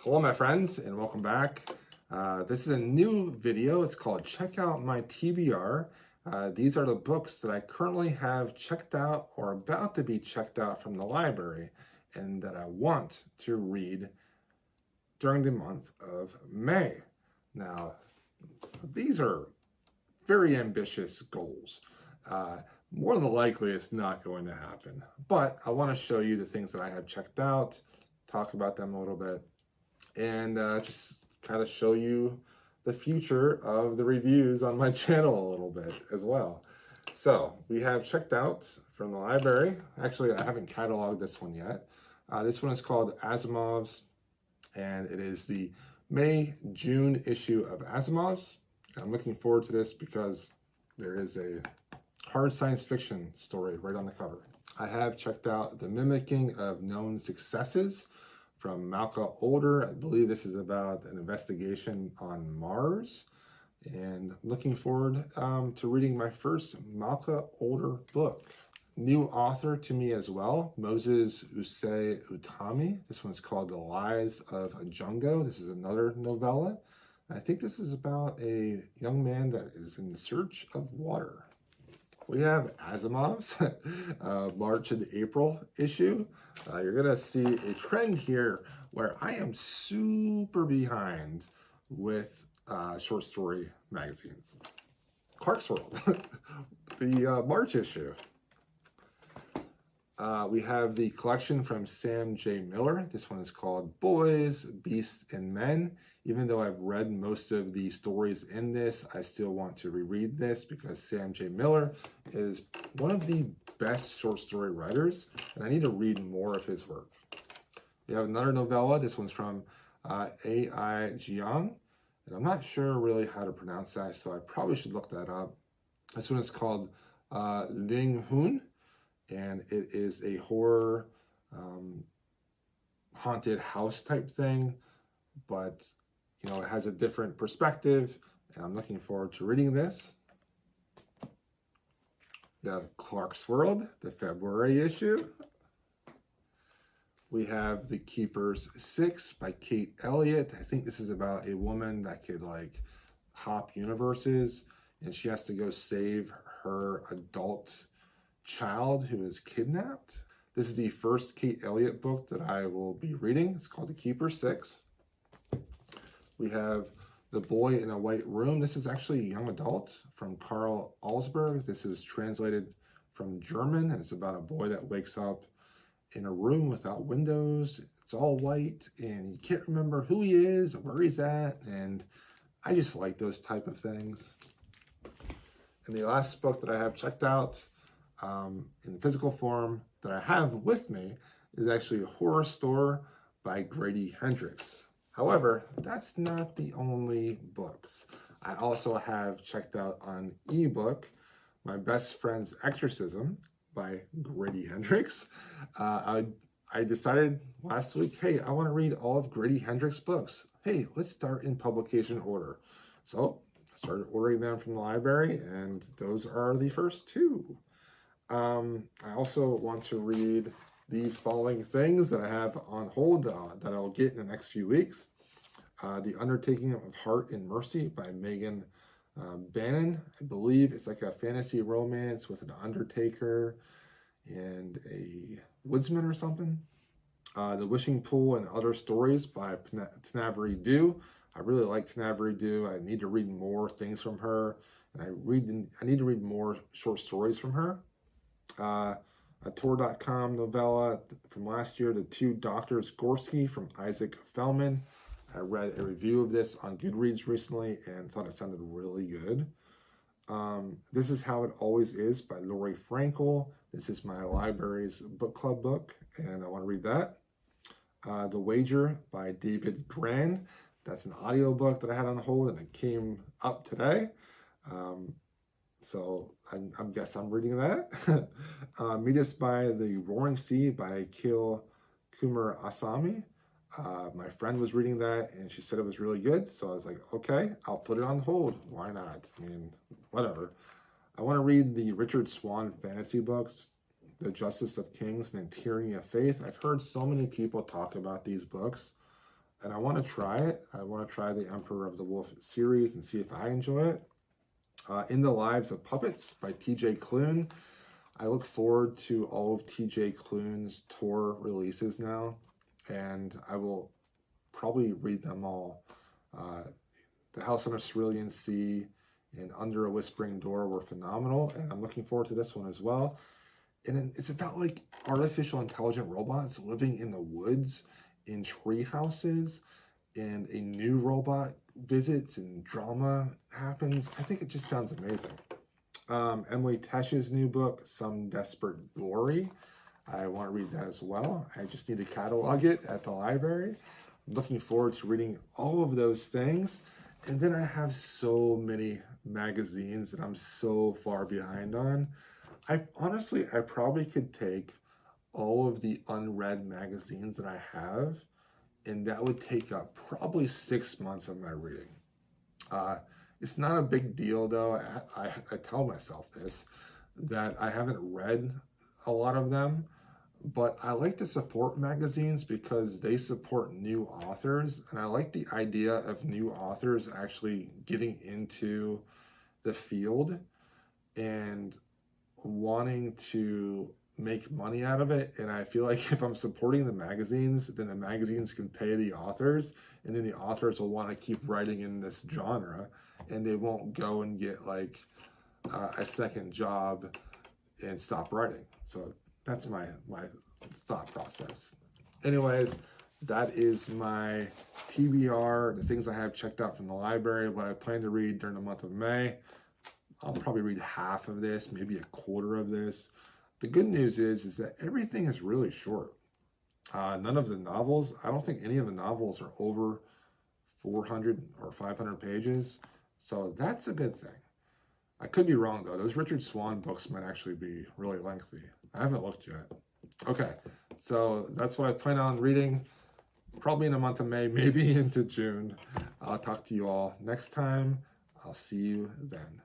Hello my friends and welcome back. This is a new video. It's called Check Out My TBR. These are the books that I currently have checked out or about to be checked out from the library and that I want to read during the month of May. Now, these are very ambitious goals. More than likely it's not going to happen, but I want to show you the things that I have checked out, talk about them a little bit, and just kind of show you the future of the reviews on my channel a little bit as well. So we have checked out from the library. Actually, I haven't cataloged this one yet. This one is called Asimov's, and it is the May-June issue of Asimov's. I'm looking forward to this because there is a hard science fiction story right on the cover. I have checked out The Mimicking of Known Successes from Malka Older. I believe this is about an investigation on Mars, and I'm looking forward to reading my first Malka Older book. New author to me as well, Moses Usei Utami. This one's called The Lies of Jungo. This is another novella. I think this is about a young man that is in search of water. We have Asimov's March and April issue. You're going to see a trend here where I am super behind with short story magazines. Clarkesworld, the March issue. We have the collection from Sam J. Miller. This one is called Boys, Beasts, and Men. Even though I've read most of the stories in this, I still want to reread this because Sam J. Miller is one of the best short story writers, and I need to read more of his work. We have another novella. This one's from A.I. Jiang, and I'm not sure really how to pronounce that, so I probably should look that up. This one is called Ling Hun, and it is a horror haunted house type thing, but you know, it has a different perspective, and I'm looking forward to reading this. We have Clarkesworld, the February issue. We have The Keepers 6 by Kate Elliott. I think this is about a woman that could like hop universes, and she has to go save her adult child who is kidnapped. This is the first Kate Elliott book that I will be reading. It's called The Keepers 6. We have The Boy in a White Room. This is actually a young adult from Carl Alsberg. This is translated from German, and it's about a boy that wakes up in a room without windows. It's all white, and you can't remember who he is or where he's at, and I just like those type of things. And the last book that I have checked out in physical form that I have with me is actually Horror Store by Grady Hendrix. However, that's not the only books. I also have checked out on ebook My Best Friend's Exorcism by Grady Hendrix. I decided last week, hey, I want to read all of Grady Hendrix's books. Hey, let's start in publication order. So I started ordering them from the library, and those are the first two. I also want to read these following things that I have on hold that I'll get in the next few weeks. The Undertaking of Heart and Mercy by Megan Bannon. I believe it's like a fantasy romance with an undertaker and a woodsman or something. The Wishing Pool and Other Stories by Tanavary Dew. I really like Tanavary Dew. I need to read more things from her, and I need to read more short stories from her. A Tor.com novella from last year, The Two Doctors Gorski from Isaac Fellman. I read a review of this on Goodreads recently and thought it sounded really good. This Is How It Always Is by Lori Frankel. This is my library's book club book, and I want to read that. The Wager by David Gran. That's an audiobook that I had on hold, and it came up today. So I guess I'm reading that. Meet Us by the Roaring Sea by Kil Kumar Asami. My friend was reading that, and she said it was really good. So I was like, okay, I'll put it on hold. Why not? I mean, whatever. I want to read the Richard Swan fantasy books, The Justice of Kings and The Tyranny of Faith. I've heard so many people talk about these books. and I want to try it. I want to try the Emperor of the Wolf series and see if I enjoy it. In the Lives of Puppets by TJ Klune. I look forward to all of TJ Klune's tour releases now, and I will probably read them all. The House on a Cerulean Sea and Under a Whispering Door were phenomenal, and I'm looking forward to this one as well. And it's about like artificial intelligent robots living in the woods, in tree houses, and a new robot visits and drama happens. I think it just sounds amazing. Emily Tesch's new book, Some Desperate Glory. I want to read that as well. I just need to catalog it at the library. I'm looking forward to reading all of those things. And then I have so many magazines that I'm so far behind on. I probably could take all of the unread magazines that I have, and that would take up probably 6 months of my reading. It's not a big deal though. I tell myself this, that I haven't read a lot of them, but I like to support magazines because they support new authors, and I like the idea of new authors actually getting into the field and wanting to make money out of it. And I feel like if I'm supporting the magazines, then the magazines can pay the authors, and then the authors will want to keep writing in this genre, and they won't go and get like a second job and stop writing. So that's my thought process. Anyways, that is my TBR, the things I have checked out from the library, what I plan to read during the month of May. I'll probably read half of this, maybe a quarter of this. The good news is that everything is really short. None of the novels, I don't think any of the novels are over 400 or 500 pages. So that's a good thing. I could be wrong though. Those Richard Swan books might actually be really lengthy. I haven't looked yet. Okay, so that's what I plan on reading probably in the month of May, maybe into June. I'll talk to you all next time. I'll see you then.